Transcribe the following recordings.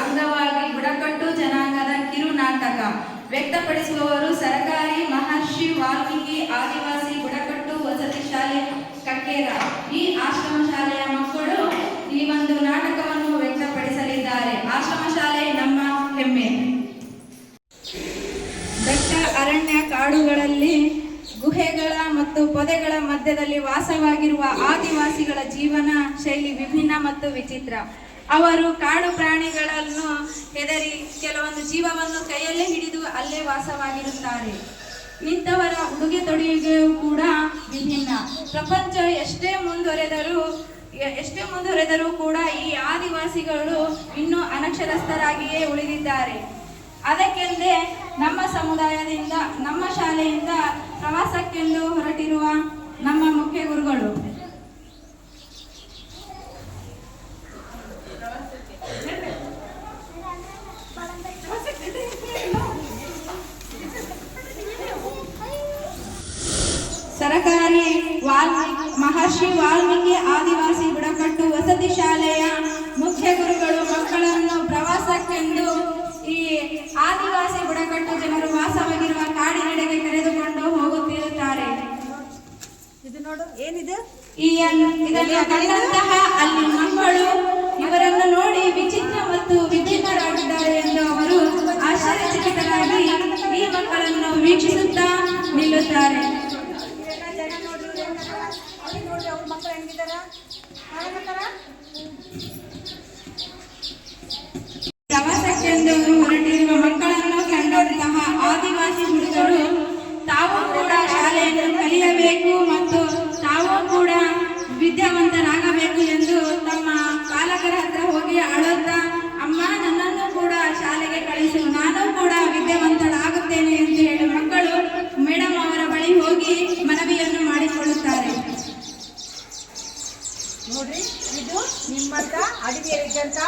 ಅಂಗವಾಗಿ ಬುಡಕಟ್ಟು ಜನಾಂಗದ ಕಿರು ನಾಟಕ ವ್ಯಕ್ತಪಡಿಸುವವರು ಸರಕಾರಿ ಮಹರ್ಷಿ ವಾಲ್ಮೀಕಿ ಆದಿವಾಸಿ ಬುಡಕಟ್ಟು ವಸತಿ ಶಾಲೆ ಕಕ್ಕೇರ. ಈ ಆಶ್ರಮ ಶಾಲೆಯ ಮಕ್ಕಳು ಈ ಒಂದು ನಾಟಕವನ್ನು ವ್ಯಕ್ತಪಡಿಸಲಿದ್ದಾರೆ. ಆಶ್ರಮ ಶಾಲೆ ನಮ್ಮ ಹೆಮ್ಮೆ. ದಟ್ಟ ಅರಣ್ಯ ಕಾಡುಗಳಲ್ಲಿ ಗುಹೆಗಳ ಮತ್ತು ಪೊದೆಗಳ ಮಧ್ಯದಲ್ಲಿ ವಾಸವಾಗಿರುವ ಆದಿವಾಸಿಗಳ ಜೀವನ ಶೈಲಿ ವಿಭಿನ್ನ ಮತ್ತು ವಿಚಿತ್ರ. ಅವರು ಕಾಡು ಪ್ರಾಣಿಗಳನ್ನು ಹೆದರಿ ಕೆಲವೊಂದು ಜೀವವನ್ನು ಕೈಯಲ್ಲೇ ಹಿಡಿದು ಅಲ್ಲೇ ವಾಸವಾಗಿರುತ್ತಾರೆ. ಇಂಥವರ ಉಡುಗೆ ತೊಡುಗೆಯೂ ಕೂಡ ವಿಭಿನ್ನ. ಪ್ರಪಂಚ ಎಷ್ಟೇ ಮುಂದುವರೆದರೂ ಕೂಡ ಈ ಆದಿವಾಸಿಗಳು ಇನ್ನೂ ಅನಕ್ಷರಸ್ಥರಾಗಿಯೇ ಉಳಿದಿದ್ದಾರೆ. ಅದಕ್ಕೆಂದೇ ನಮ್ಮ ಸಮುದಾಯದಿಂದ, ನಮ್ಮ ಶಾಲೆಯಿಂದ ಪ್ರವಾಸಕ್ಕೆಂದು ಹೊರಟಿರುವ ನಮ್ಮ ಮುಖ್ಯ ಗುರುಗಳು ಸರಕಾರಿ ಮಹರ್ಷಿ ವಾಲ್ಮೀಕಿ ಆದಿವಾಸಿ ಬುಡಕಟ್ಟು ವಸತಿ ಶಾಲೆಯ ಮುಖ್ಯ ಗುರುಗಳು ಮಕ್ಕಳನ್ನು ಪ್ರವಾಸಕ್ಕೆಂದು ಈ ಆದಿವಾಸಿ ಬುಡಕಟ್ಟು ಜನರು ವಾಸವಾಗಿರುವ ಕಾಡಿನೆಡೆಗೆ ಕರೆದುಕೊಂಡು ಹೋಗುತ್ತಿರುತ್ತಾರೆ. ಇದನ್ನು ಕಂಡಂತಹ ಅಲ್ಲಿ ಮಕ್ಕಳು ಇವರನ್ನು ನೋಡಿ ವಿಚಿತ್ರ ಮತ್ತು ವಿಭಿನ್ನರಾಗಿದ್ದಾರೆ ಎಂದು ಅವರು ಆಶ್ಚರ್ಯಚಕಿತರಾಗಿ ಈ ಮಕ್ಕಳನ್ನು ವೀಕ್ಷಿಸುತ್ತಾ ನಿಲ್ಲುತ್ತಾರೆ. ಪ್ರವಾಸಕ್ಕೆಂದು ಹೊರಟಿರುವ ಮಕ್ಕಳನ್ನು ಕಂಡಂತಹ ಆದಿವಾಸಿ ಹುಡುಗರು ತಾವು ಕೂಡ ಶಾಲೆಯನ್ನು ಕಲಿಯಬೇಕು ಮತ್ತು ತಾವು ಕೂಡ ವಿದ್ಯಾವಂತರಾಗಬೇಕು ಎಂದು ತಮ್ಮ ಪಾಲಕರ ಹತ್ರ ಹೋಗಿ ಅಳುತ್ತಾ, ಅಮ್ಮ ನನ್ನನ್ನು ಕೂಡ ಶಾಲೆಗೆ ಕಳಿಸು, ನಾನು ಕೂಡ ವಿದ್ಯಾವಂತಳಾಗುತ್ತೇನೆ ಎಂದು ಹೇಳಿ ಮಕ್ಕಳು ಮೇಡಮ್ ಅವರ ಬಳಿ ಹೋಗಿ ಮನವಿಯನ್ನು ಮಾಡಿಕೊಳ್ಳುತ್ತಾರೆ. ನೋಡ್ರಿ, ಇದು ನಿಮ್ಮಂತ ಅಡಿಗೆರಿದ್ದಂತ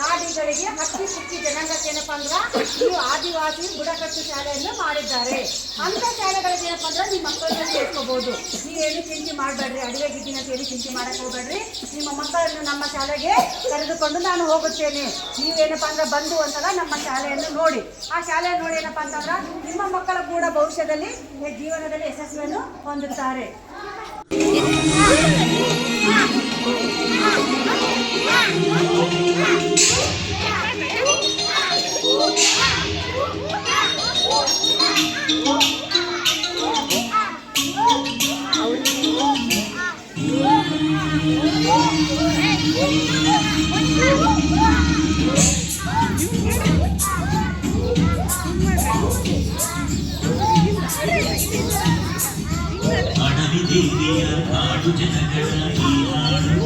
ಆದಿಗಳಿಗೆ ಹಕ್ಕಿ ಸುಕ್ಕಿ ಜನಾಂಗಕ್ಕೆ ಏನಪ್ಪಾ ಅಂದ್ರ ನೀವು ಆದಿವಾಸಿ ಬುಡಕಟ್ಟು ಶಾಲೆಯನ್ನು ಮಾಡಿದ್ದಾರೆ. ಅಂತ ಶಾಲೆಗಳಿಗೆ ಏನಪ್ಪಾ ಅಂದ್ರ ನಿಮ್ಮ ಮಕ್ಕಳನ್ನ ಸೇರ್ಕೋಬಹುದು. ನೀವೇನು ಚಿಂತೆ ಮಾಡಬೇಡ್ರಿ, ಅಡಿಗೆ ಗಿಡ್ಡಿನ ಸೇರಿ ಚಿಂತೆ ಮಾಡಕ್ ಹೋಗ್ಬೇಡ್ರಿ. ನಿಮ್ಮ ಮಕ್ಕಳನ್ನು ನಮ್ಮ ಶಾಲೆಗೆ ಕರೆದುಕೊಂಡು ನಾನು ಹೋಗುತ್ತೇನೆ. ನೀವೇನಪ್ಪಾ ಅಂದ್ರೆ ಬಂದು ಒಂದ್ಸಲ ನಮ್ಮ ಶಾಲೆಯನ್ನು ನೋಡಿ, ಆ ಶಾಲೆಯನ್ನು ನೋಡಿ ಏನಪ್ಪಾ ಅಂತಂದ್ರ ನಿಮ್ಮ ಮಕ್ಕಳ ಕೂಡ ಭವಿಷ್ಯದಲ್ಲಿ ಜೀವನದಲ್ಲಿ ಯಶಸ್ವಿಯನ್ನು ಹೊಂದುತ್ತಾರೆ. ಅಡವಿ ದೇವಿಯ ಹಾಡು ಜನಗಳ ಈ ಹಾಡು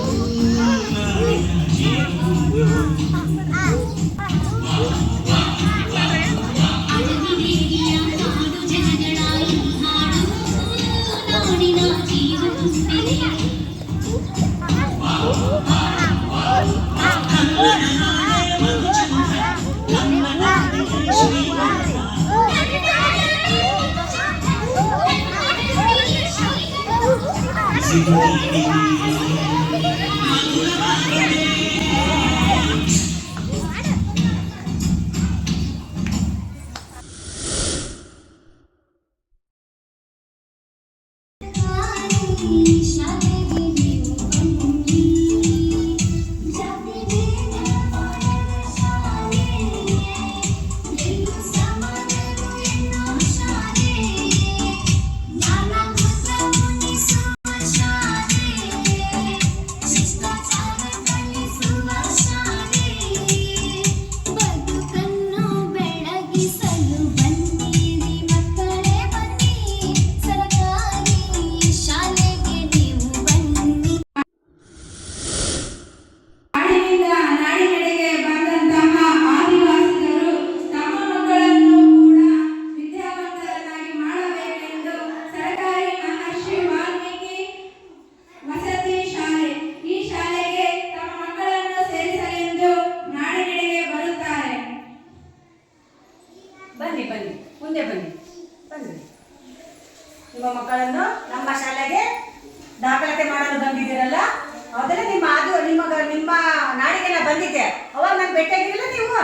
ಶಾಲೆಗೆ ನಾ ಬಂದಿದ್ದೆ, ಅವಾಗ ನಾನು ಭೇಟಿಯಾಗಿರಲಿಲ್ಲ ನೀವು,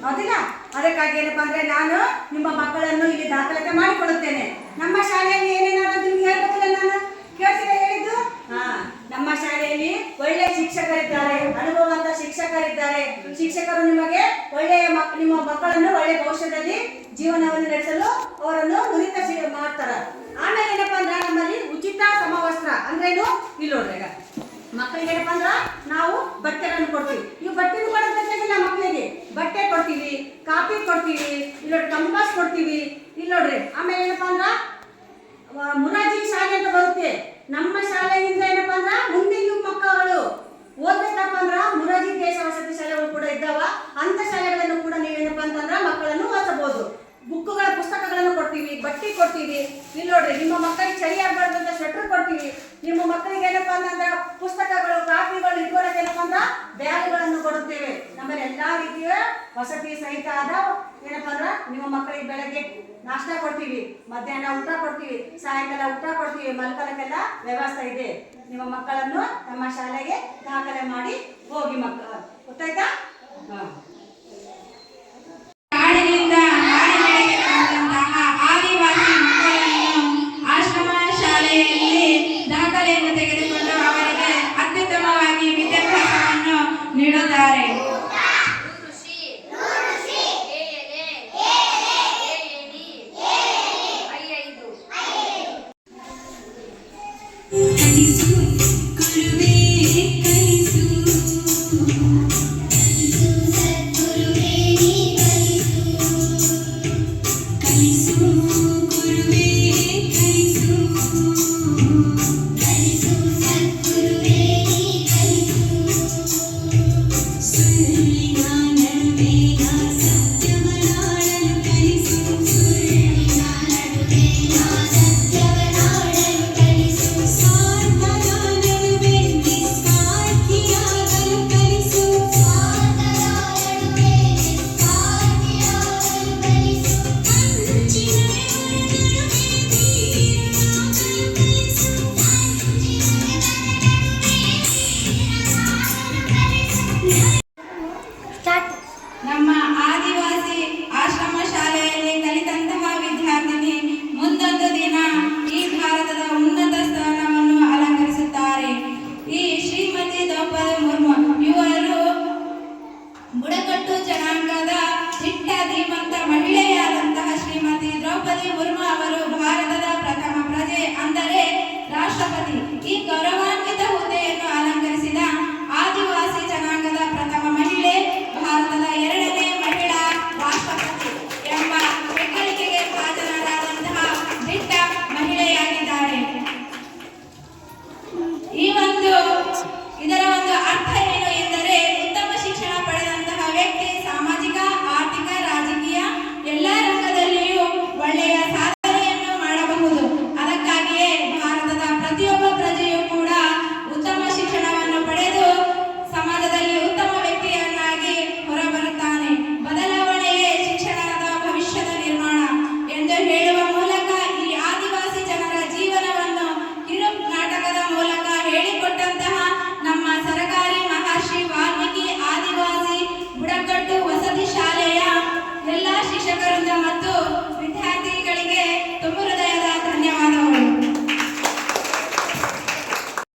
ಹೌದಿಲ್ಲ? ಅದಕ್ಕಾಗಿ ಏನಪ್ಪಾ ಅಂದ್ರೆ ನಾನು ನಿಮ್ಮ ಮಕ್ಕಳನ್ನು ಇಲ್ಲಿ ದಾಖಲಾತಿ ಮಾಡಿಕೊಳ್ಳುತ್ತೇನೆ. ನಮ್ಮ ಶಾಲೆಯಲ್ಲಿ ಏನೇನಾದ್ರು ನಿಮ್ಗೆ ಹೇಳ್ಬೇಕಲ್ಲ, ನಾನು ಕೇಳ್ತೀರಾ ಹೇಳಿದ್ದು? ನಮ್ಮ ಶಾಲೆಯಲ್ಲಿ ಒಳ್ಳೆ ಶಿಕ್ಷಕರಿದ್ದಾರೆ, ಅನುಭವಂತ ಶಿಕ್ಷಕರಿದ್ದಾರೆ. ಶಿಕ್ಷಕರು ನಿಮಗೆ ಒಳ್ಳೆಯ ನಿಮ್ಮ ಮಕ್ಕಳನ್ನು ಒಳ್ಳೆ ಭವಿಷ್ಯದಲ್ಲಿ ಜೀವನವನ್ನು ನಡೆಸಲು ಅವರನ್ನು ನುರಿತ ಮಾಡ್ತಾರ. ಆಮೇಲೆ ಏನಪ್ಪಾ ಅಂದ್ರೆ ನಮ್ಮಲ್ಲಿ ಉಚಿತ ಸಮವಸ್ತ್ರ ಅಂದ್ರೇನು ಇಲ್ಲಿ ನೋಡ್ರಿ. ಈಗ ಮಕ್ಕಳಿಗೆ ಏನಪ್ಪಾ ಅಂದ್ರ ನಾವು ಬಟ್ಟೆಗಳನ್ನು ಕೊಡ್ತೀವಿ. ನೀವು ಬಟ್ಟೆನೂ ಕೊಡೋದಿಲ್ಲ, ಮಕ್ಕಳಿಗೆ ಬಟ್ಟೆ ಕೊಡ್ತೀವಿ, ಕಾಪಿ ಕೊಡ್ತೀವಿ, ಇಲ್ಲಿ ನೋಡಿ ಕಂಪಾಸ್ ಕೊಡ್ತೀವಿ, ಇಲ್ಲಿ ನೋಡ್ರಿ. ಆಮೇಲೆ ಏನಪ್ಪಾ ಅಂದ್ರ ಮುರಾರ್ಜಿ ಶಾಲೆ ಅಂತ ಬರುತ್ತೆ. ನಮ್ಮ ಶಾಲೆಯಿಂದ ಏನಪ್ಪಾ ಅಂದ್ರ ಮುಂದೆ ನೀವು ಮಕ್ಕಳು ಓದ್ಬೇಕಪ್ಪ ಅಂದ್ರ ಮುರಾರ್ಜಿ ದೇಶ ವಸತಿ ಶಾಲೆಗಳು ಕೂಡ ಇದ್ದಾವ. ಅಂತ ಶಾಲೆಗಳನ್ನು ಕೂಡ ನೀವೇನಪ್ಪಾ ಅಂತಂದ್ರ ಮಕ್ಕಳನ್ನು ಓದಿಸಬಹುದು. ಬುಕ್ಗಳ ಪುಸ್ತಕಗಳನ್ನು ಕೊಡ್ತೀವಿ, ಬಟ್ಟೆ ಕೊಡ್ತೀವಿ. ಇಲ್ಲಿ ನೋಡ್ರಿ, ನಿಮ್ಮ ಮಕ್ಕಳಿಗೆ ಚಳಿ ಆಗ್ಬಾರ್ದಂತ ಸ್ವೆಟರ್ ಕೊಡ್ತೀವಿ. ನಿಮ್ಮ ಮಕ್ಕಳಿಗೆ ಏನಪ್ಪಾ ಅಂತಂದ್ರ ಪುಸ್ತಕಗಳು, ಕಾಪಿಗಳು ಇಟ್ಕೊಳ್ಳೋಕೆ ಏನಪ್ಪಾ ಅಂದ್ರ ಬ್ಯಾಗ್ಗಳನ್ನು ಕೊಡುತ್ತೇವೆ. ನಮ್ಮಲ್ಲಿ ಎಲ್ಲಾ ರೀತಿಯ ವಸತಿ ಸಹಿತ ಆದ ಏನಪ್ಪಾ ಅಂದ್ರ ನಿಮ್ಮ ಮಕ್ಕಳಿಗೆ ಬೆಳಗ್ಗೆ ನಾಷ್ಟ ಕೊಡ್ತೀವಿ, ಮಧ್ಯಾಹ್ನ ಊಟ ಕೊಡ್ತೀವಿ, ಸಾಯಂಕಾಲ ಊಟ ಕೊಡ್ತೀವಿ, ಮಲ್ಕಲಕ್ಕೆಲ್ಲ ವ್ಯವಸ್ಥೆ ಇದೆ. ನಿಮ್ಮ ಮಕ್ಕಳನ್ನು ನಮ್ಮ ಶಾಲೆಗೆ ದಾಖಲೆ ಮಾಡಿ ಹೋಗಿ ಮಕ್ಕಳು, ಗೊತ್ತಾಯ್ತಾ? ಕಾಡಿನಿಂದ ನಾಡಿನೆಡೆಗೆ ಬಂದಂತಹ ಆದಿವಾಸಿ ಮಕ್ಕಳನ್ನು ಆಶ್ರಮ ಶಾಲೆಯಲ್ಲಿ ದಾಖಲೆಯನ್ನು ತೆಗೆದುಕೊಂಡು ಅವರಿಗೆ ಅತ್ಯುತ್ತಮವಾಗಿ ವಿದ್ಯಾಭ್ಯಾಸವನ್ನು ನೀಡುತ್ತಾರೆ. Yeah.